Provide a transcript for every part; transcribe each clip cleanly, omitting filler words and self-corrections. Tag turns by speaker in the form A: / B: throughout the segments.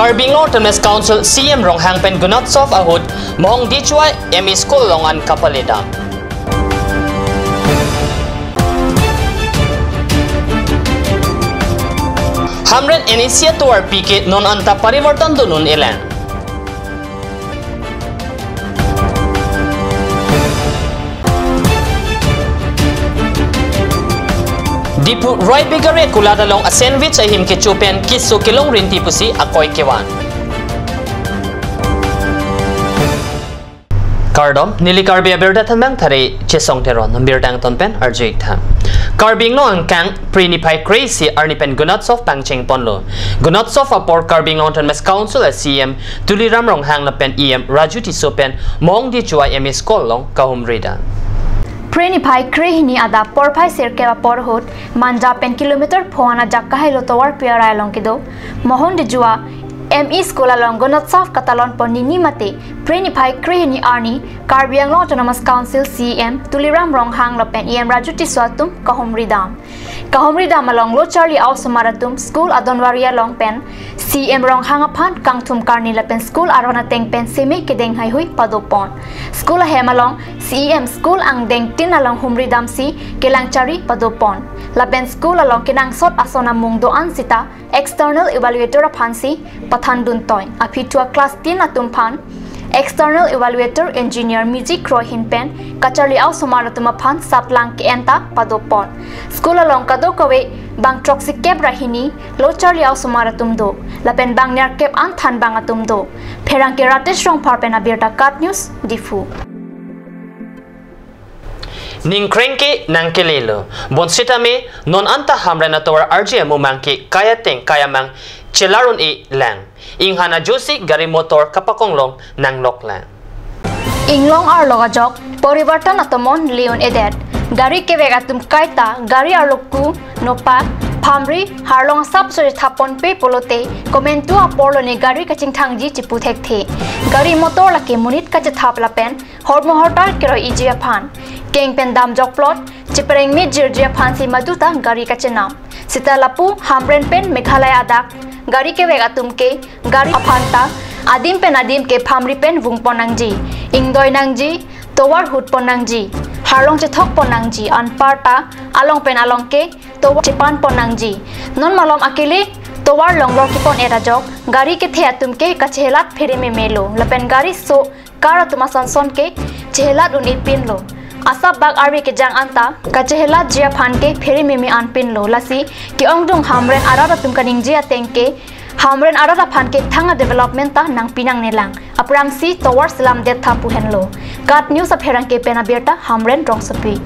A: Carbing Autonomous Council CM Ronghang Pen Gunotsov Ahud Mohong Dichwa ME School Longan Kapalidam. Hamret inisiator pikit non anta parivartan dunun ilan. Dipu Roy Bigare kulada long a sandwich ay him kechupen kiso kilong rinti pusi akoy kewan. Kardom nili karbi aberda tamang thare chesong teron nambir dang tonpen RJ tham. Carbing no ang kang prinipay crazy arnipen Gunotsov pangcheng ponlo. Gunotsov apor Carbing Autonomous Council as CM Tuliram Ronghang na pen EM Raju Tisopen Mohong Dichwa ME School long kahumrida.
B: Prenipay krehini ada porpai sirkeva porhut manja pen kilometer phoana jakkai lotowar piarai longkido Mohong Dichwa ME School along Gunotsov katalon ponini mate Prenipay krehini arni Carbing Autonomous Council CM Tuliram Ronghang lopen EM Raju Tiswatum kahumridam along lo Charlie Ausumaratum School adonwaria long pen CM Ronghang apan kangtum karni lapen school arona teng pen semi kedeng hai hui padopon school hem along CM School ang deng tin along humridam si kelang chari padopon lapen school along kinang sot asona mungdo an sita external evaluator aphansi pathan dun toy apitua class 10 atum phan external evaluator engineer music rohin pen kachali au somaratuma phan saplang ke enta padopon school along kado kawe bang toxic cap rahini lo charli au somaratum do lapen bang ner cap an than bang atum do pherang ke rate strong parpen abirta cut news difu
A: Ning krengke nangkelelo bonsita me non anta hamrana towar RJ mumangke kaya teng kaya mang chelarun e lang inghana josi gari motor kapakonglong nang loklang
B: inglong ar logajok poribartan atomon leon edet gari ke vegatum kaita gari arlokku nopa phamri harlong sapsori thapon pe polote komentu apolo ne gari kaching thangji chipu thekthi gari motor lake munit kache thapla pen hormohortar kero ijia phan keng pen dam jok plot chipreng mi jirjia phan si maduta gari kache nam sitalapu hamren pen meghalaya adak gari ke vegatum ke gari aphanta adim ke phamri pen vungpon nangji ingdoi nangji towar hut pon nangji harlong che thok pon nangji anparta along pen along ke towar chipan pon nangji non malom akile towar longlor ki pon era jok gari ke the atum ke kachelat phere me melo lapen gari so kara tuma sonson ke chelat uni pin lo asap bag arbi ke jang anta kachelat jia phan ke phere me me an pin lo lasi ki ongdong hamren arara tum kaning jia tengke hamren arara phan ke thanga development ta nang pinang nelang aprang si towar salam det tha puhen lo kat news a pherang ke pena berta hamren rong sapi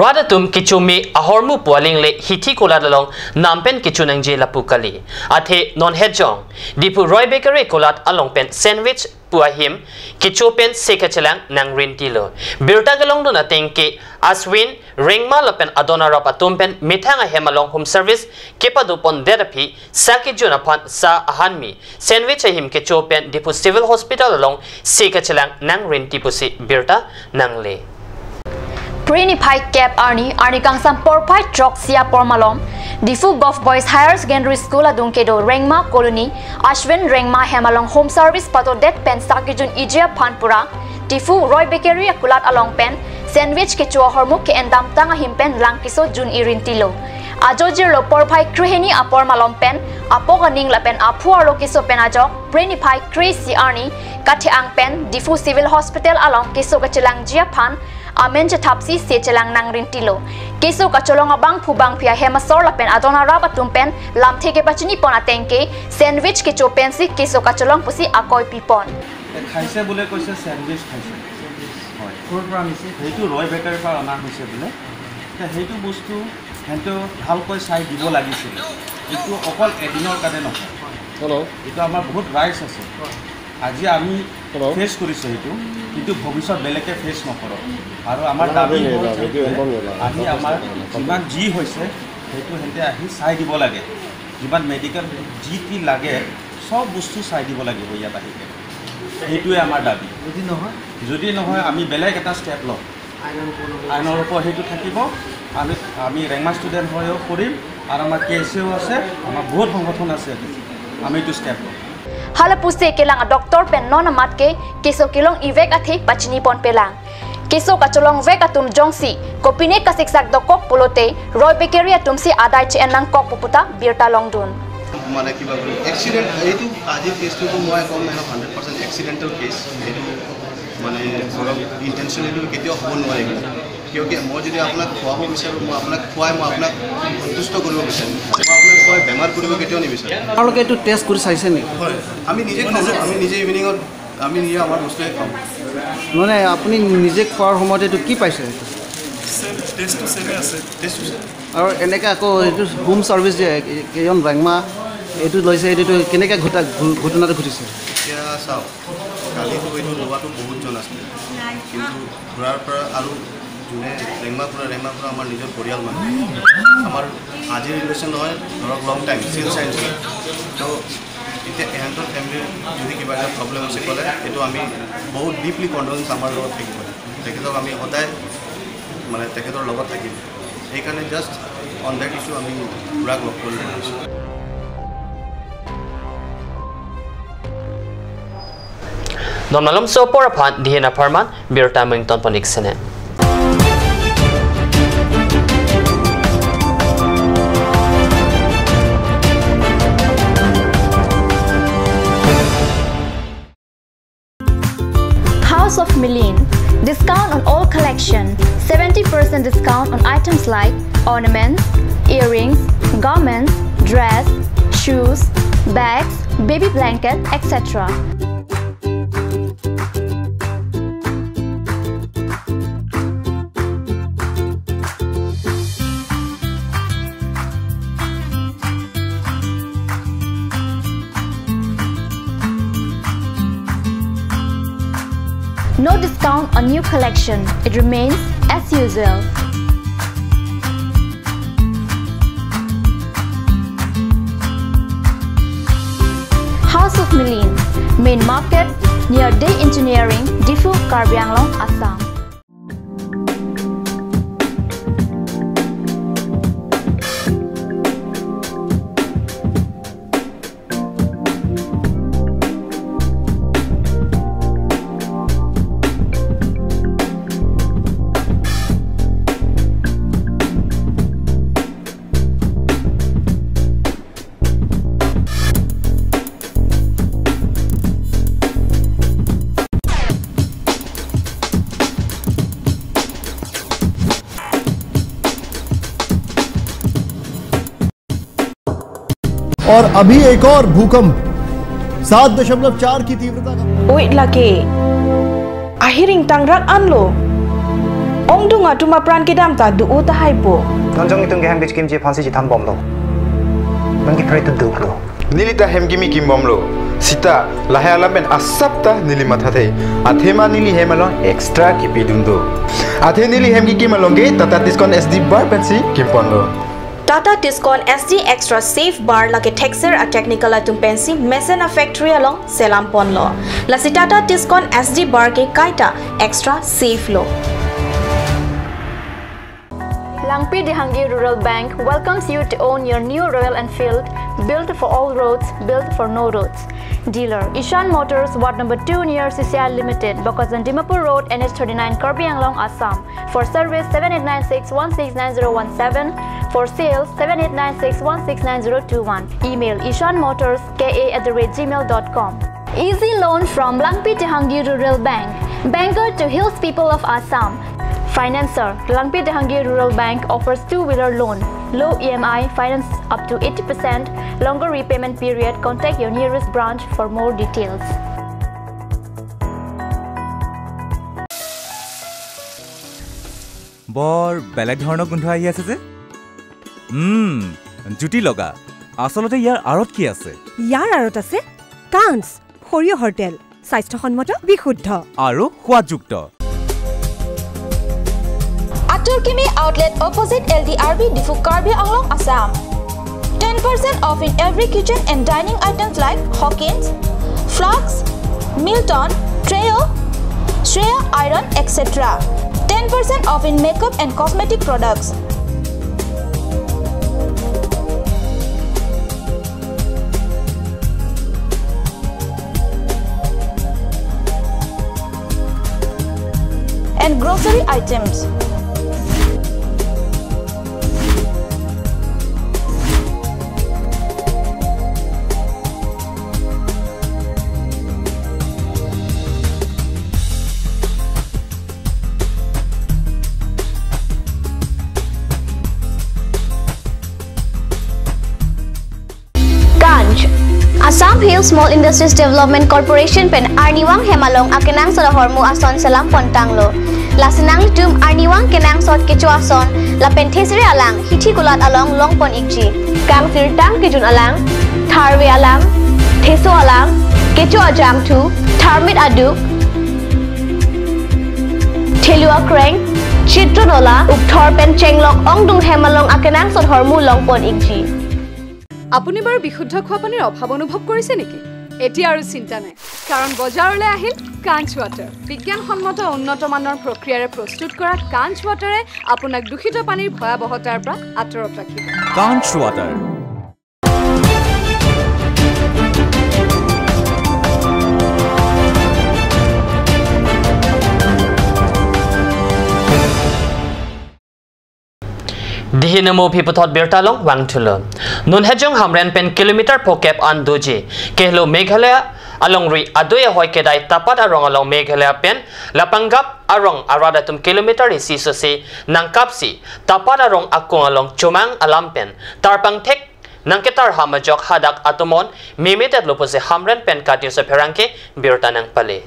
A: Radatum kichumi ahormu pualing le hiti koladalong nampen kichunang je lapukali athe non hedjong dipu Roy Bakery kolat along pen sandwich puahim kichupen sekachelang nang rintilo birta galong dona tengke aswin ringma lapen adona rapatum pen mithanga hemalong home service kepadupon therapy saki juna phan sa ahanmi sandwich him kichupen dipu civil hospital along sekachelang nang rinti pusi birta nangle
B: Prenipay cap arni kangsam porpai trok sia pormalom difu Gulf Boys Higher Secondary School adungkedo rengma colony ashwin rengma hemalong home service pato det pen sakijun ijia phanpura difu Roy Bakery akulat along pen sandwich ke chua hormuk ke endam tanga himpen langkiso jun irintilo ajojir lo porpai kreheni apor malom pen apoganing lapen apuaro kiso pen ajok Prenipay crazy arni kathe ang pen difu civil hospital along kiso kachelang jia phan amen che thapsi se chelang nang rintilo keso kacholong abang phubang phia hemasor lapen adona rabatum pen lam theke pachini pona tengke sandwich ke chopen si keso kacholong pusi akoi pipon
C: খাইছে বলে কৈছে স্যান্ডউইচ খাইছে হয় কোৰ পৰা আনিছে হেইটো ৰয় বেকাৰী পৰা অনা হৈছে বলে তে হেইটো বস্তু হেটো ভালকৈ চাই দিব লাগিছিল এইটো অকল এদিনৰ কাৰণে নহয় হেল্ল এইটো আমাৰ বহুত ৰাইটস আছে আজি আমি ফেস কৰিছো এইটো কিন্তু ভৱিষ্যত বেলেগে ফেস নকৰ আৰু আমাৰ দাবী আহি আমাৰ যিমান জি হৈছে সেইটো হেতে আহি চাই দিব লাগে যিমান মেডিকেল জি কি লাগে সব বস্তু চাই দিব লাগিব ইয়াত আহি এইটোৱে আমাৰ দাবী যদি নহয় আমি বেলেগ এটা ষ্টেপ লম আইনৰ ওপৰত সেইটো থাকিব আমি ৰেংমা ষ্টুডেণ্ট হৈও কৰিম আৰু আমাৰ কেএছও আছে আমাৰ বহুত সংগঠন আছে আমি এইটো ষ্টেপ লওঁ
B: hala puste kelang doktor pen non amat ke keso kilong ivek athi pachini pon pelang keso kacholong vek atum jongsi kopine kasiksak dokok polote roy bakery atumsi adai chenang kok poputa birta longdun
D: মানে কিবা এক্সিডেন্ট এইটো আজি কেছটো মই কম মানে 100% accidental case এইটো মানে ধৰক ইন্টেনশনালি কেতিয়াও হ'ব নোৱাৰে কিয়কি মই যদি আপোনাক খোৱাব বিচাৰো মই আপোনাক খোৱাই মই আপোনাক সন্তুষ্ট কৰিব বিচাৰিম মই আপোনাক খোৱাই বেমাৰ কৰিব কেতিয়াও নিবিচাৰো
E: আপোনালোকে এইটো টেষ্ট কৰি চাইছে নেকি
D: হয় আমি নিজে খাওঁ আমি নিজে ইভিনিঙত আমি নিজে আমাৰ বস্তুৱে খাওঁ
E: মানে আপুনি নিজে খোৱাৰ সময়ত এইটো কি পাইছে
D: টেষ্টটো চেমে আছে টেষ্টটো
E: আৰু এনেকৈ আকৌ এইটো হোম ছাৰ্ভিচ যে কেইজন বেংমা এইটো লৈছে এইটো কেনেকৈ ঘটনাটো ঘটিছে
D: এতিয়া চাওক কালিতো এইটো লোৱাটো বহুতজন আছিলে কিন্তু ঘূৰাৰ পৰা আৰু যোনে ৰেংমা পৰা আমাৰ নিজৰ পৰিয়াল মানুহ আমাৰ আজিৰ ৰিলেশ্যন নহয় ধৰক লং টাইম চিন্স চাইন্স তো এতিয়া এহেঁতৰ ফেমিলিৰ যদি কিবা এটা প্ৰব্লেম আছে ক'লে এইটো আমি বহুত ডিপলি কণ্ডলেঞ্চ আমাৰ লগত থাকিব তেখেতক আমি সদায় মানে তেখেতৰ লগত থাকিম সেইকাৰণে জাষ্ট অন দেট ইছ্যু আমি পুৰাক লগ কৰিব পাৰিছোঁ
A: Nomnalom so poraphan dihena pharman birta mington panik sene
B: House of Milin discount on all collection 70% discount on items like ornaments earrings garments dress shoes bags baby blanket etc No discount on new collection. It remains as usual. House of Milin, Main Market, near Day Engineering, Difu, Karbi Anglong, Assam.
F: और अभी एक और भूकंप 7.4 की तीव्रता का
G: ओइ लाके ahiring tangrak anlo ongdunga tuma pran ke dam ta du uta haipo
H: nonjong itung geham bichkim je phansi ji tham bomlo bangi prai tu duklo nilita hemgimi kim bomlo sita lahaya laben asapta nili matha thei athema nili hemalo extra kipi dumdo athe nili hemgi kimalonge tata discount sd bar pensi kimponlo
G: Tata Tiscon SD Extra Safe Bar like a texture a technical atum pensi Messena factory along Selam Ponlo. La Tata Tiscon SD Bar ke kaita extra safe lo.
B: Langpi Dehangi Rural Bank welcomes you to own your new Royal Enfield, built for all roads, built for no roads. Dealer Ishan Motors, Ward number 2 near CCI Limited, Bokazan Dimapur Road, NH39, Karbi Anglong, Assam. For service 7896169017. For sales 7896169021. Email ishanmotors.ka@gmail.com. Easy loan from Langpi Dehangi Rural Bank. Banker to hills people of Assam. Financer Langpi Dehangi Rural Bank offers two-wheeler loan. Low EMI, finance up to 80%, longer repayment period. Contact your nearest branch for more details.
I: বৰ বেলেগ ধৰণৰ গোন্ধ আহি আছে যে জুটি লগা আসলতে ইয়াৰ আৰত কি আছে
J: ইয়াৰ আৰত আছে কান্স সৰিয়হৰ তেল স্বাস্থ্যসন্মত বিশুদ্ধ
I: আৰু সোৱাদযুক্ত
G: Aturkimi outlet opposite LDRB Difu Karbi Anglong Assam. 10% off in every kitchen and dining items like Hawkins, Flax, Milton, Treo, Shreya Iron, etc. 10% off in makeup and cosmetic products. grocery items.
K: Assam Hill Small Industries Development Corporation pen Arniwang Hemalong akenang sa hormu ason salam pontanglo. Lasinang litum Arniwang kenang sot kecu ason la pentesri alang hiti kulat along longpon ikji. Kang sirtang kejun alang, tharwe alang, teso alang, kecu ajam tu, tharmit aduk, telua kreng, chitronola, ukthor pen chenglok ongdung Hemalong akenang sot hormu longpon ikji.
L: আপুনি বাৰু বিশুদ্ধ খোৱা পানীৰ অভাৱ অনুভৱ কৰিছে নেকি? এতিয়া আৰু চিন্তা নাই, কাৰণ বজাৰলৈ আহিল কাঞ্চ ৱাটাৰ। বিজ্ঞানসন্মত উন্নত মানৰ প্ৰক্ৰিয়াৰে প্ৰস্তুত কৰা কাঞ্চ ৱাটাৰে আপোনাক দূষিত পানীৰ ভয়াৱহতাৰ পৰা আঁতৰত ৰাখিব।
I: কাঞ্চ water.
A: Dihinamo piputot bertalong wangtulo. Nun hejong hamren pen kilometer pokep an doji. Kehlo Meghalaya along ri adoya hoy kedai tapat arong along Meghalaya pen lapanggap arong aradatum kilometer isi sosi nangkapsi tapat arong akong along chumang alampen tarpang tek nangketar hamajok hadak atomon mimitet lopose hamren pen katyo sa perangke birtanang pale.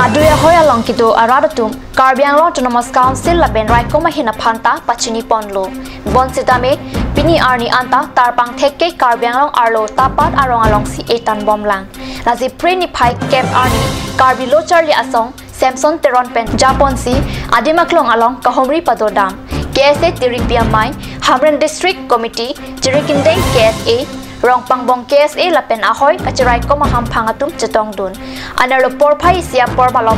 B: Aduya hoya long kitu aradatum Karbiang Autonomous Council laben raiko mahina phanta pachini ponlo bonsitame pini arni anta tarpang theke Karbiang long arlo tapat arong along si etan bomlang lazi preni phai cap arni Karbilo Charlie asong Samson Teron pen Japonsi adimaklong along kahomri padodam KSA Tiripia Mai Hamren District Committee Jirikindeng KSA Rong pangbong KSA lapen ahoy kachirai ko maham phangatum chetong dun analo porphai sia porbalom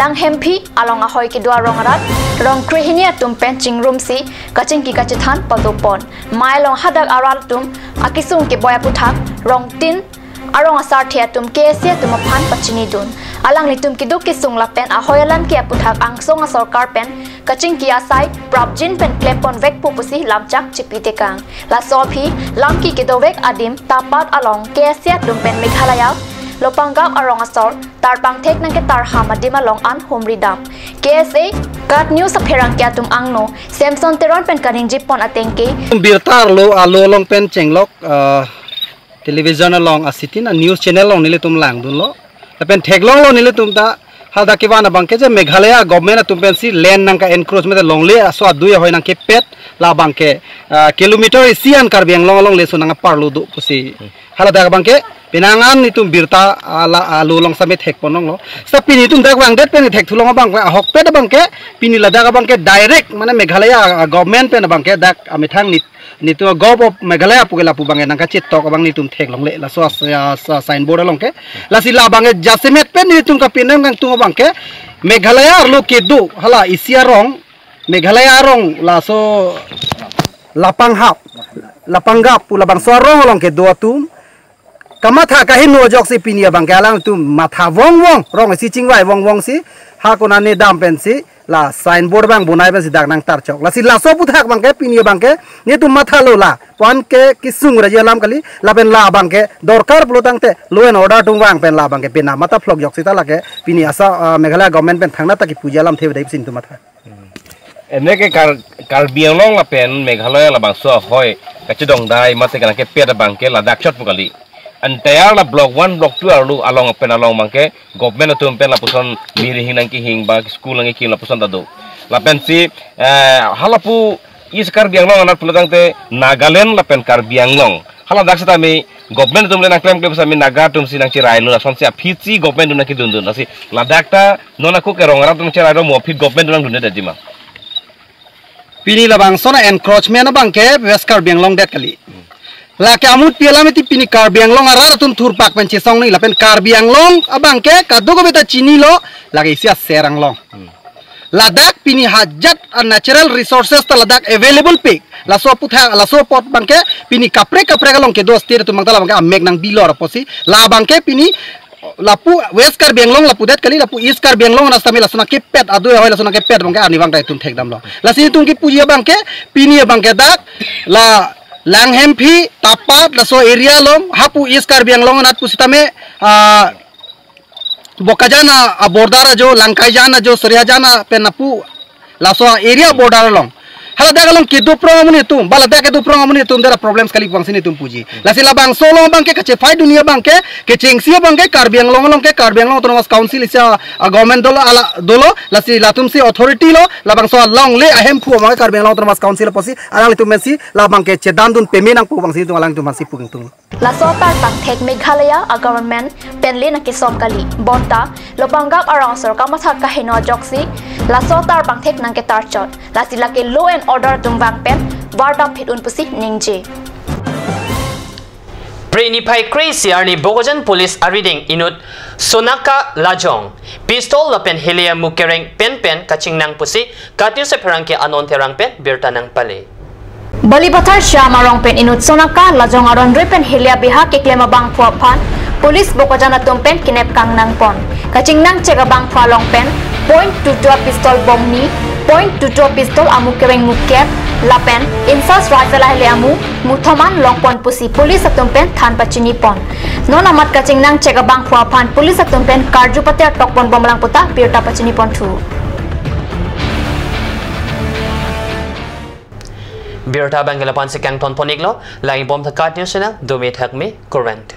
B: lang hempi along ahoy ki dua rong rat rong krihinia tum pen chingrum si kaching ki kachithan padopon mai long hadak aral tum akisung ki boya puthak rong tin arong asar thia tum KSA tum phan pachini dun alang litum ki du kisung lapen ahoy alam ki puthak angsong a sarkar pen kaching ki asai prabjin pen klepon vek pupusi lamchak chipite kang la solphi lamki kedovek adim tapat along KSA tum pen Meghalaya Lopangam arong asor tarpang tek nang ke tarham adima long an homridam KSA kat news sa perang kya tum angno Samson Teron pen kaning jipon atengke
E: birtar lo alo long pen chenglok television along asitin news channel long nile tum lang dun lo pen theglong lo nile tum ta halda ke bana bangke je Meghalaya government tum pen si land nang ka encroachment long le aso adu hoy nang ke pet la bangke kilometer sian Karbiang long long le sunang parlo du pusi halada bangke pinangan nitum birta ala alulong samit hek ponong lo sa pini tum dak wang det pen thek thulong bang hok pe bangke pini lada bangke direct mane Meghalaya government pen bangke dak amithang nitu gov of Meghalaya pugela pu bange nang ka chit tok bang nitum thek long le la so sign board long ke la sila bange jasimet pen nitum ka pinam kang tu bangke Meghalaya lo kedu hala isia rong Meghalaya rong la so lapanggap pula bang so rong long ke do tum kamatha kahin no jok si pinia bang galang tu matha wong rong si chingwai wong si ha kona ne dam pen si la sign board bang bunai ben si dak nang tar chok la si la so puthak bang ke pinia bang ke ne tu matha lo la pan ke kisung raja lam kali la ben la bang ke dorkar plotang te lo en order tung bang pen la bang ke pina mata flok jok si ta la ke pinia sa Meghalaya government pen thangna ta ki puja lam the dai sin tu matha
M: ene ke Karbiang long la pen Meghalaya la bang so hoy kachidong dai mate kana ke peda bang ke la dak shot pukali antayar la block 1 block 2 alu along pen along mangke government atum pen la puson miri hinang ki hing ba school nang ki la puson tado la pen si halapu is Karbiang long anak pelotang te Nagaland la pen Karbiang long hala dak sata mi government atum le nang claim sa mi naga tum si nang chirai lo son sia phitsi government nang ki dundun asi la dak ta nona ku ke rongara tum chirai ro mo phit government nang dunne dajima
E: pini la bang sona encroachment bang ke West Karbiang long det kali la ke amut piala meti pini Karbiang long arar tum thurpak pen chesong ni la pen Karbiang long abang ke kadogo beta chini lo lagi sia serang long ladak pini hajat natural resources ta ladak available pe la so putha la so pot bang ke pini kapre long ke dos tir tu mangtala bang ke amek nang bilor posi la bang ke pini lapu west Karbi Anglong lapu det kali lapu east Karbi Anglong na sami lasuna ke pet adu hoy lasuna ke pet bangke ani bang dai tum thek dam lo lasi tum ki puji bangke pini bangke dak la Langhem phi tapat laso area long hapu east Karbi Anglong nat pusitame Bokajana bordara jo Langkaijana jo Suryajana penapu laso area bordara long hala dagalong ki do promuni tum bala dake do promuni tum dera problems kali bang sini tum puji lasi la bang solo bang ke kache fai dunia bang ke chengsi bang ke Karbi Anglong ke Karbi Anglong autonomous council isa government dolo lasi latum si authority lo la bang so long le ahem pu bang Karbi Anglong autonomous council posi alang litum mensi la bang ke chedan dun payment ang pu bang sini tum alang tum masi pu tum
B: la sotar pangthek Meghalaya a government penle na kisom kali bonta lobangap arang sorka matha ka heno joksi la sotar pangthek nang ke tarchot la sila ke law and order tumbang pen warda phit un pusi ningje
A: Preni pai crazy arni Bogojan police ariding inut Sonaka Lajong pistol la pen helia mukereng pen kaching nang pusi katiu se perang ke anon terang pen birta nang pale
B: Balibatar Shamarong pen inut Sonaka Lajong aron repen helia biha ke klema bang phan police Bogojana tumpen kinep kang nang pon kaching nang chega bang phalong pen .22 pistol bomni .22 pistol amu kereng muket lapen insas rajala hele amu muthaman longpon pusi police atumpen than pachini pon non amat kaching nang chega bang phan police atumpen karjupate tokpon bomlang puta pirta pachini pon thu
A: Birta Bangala Pansi Kang Ton Poniglo, Lang Bom Takat News Channel, Dumit Hakme, Current.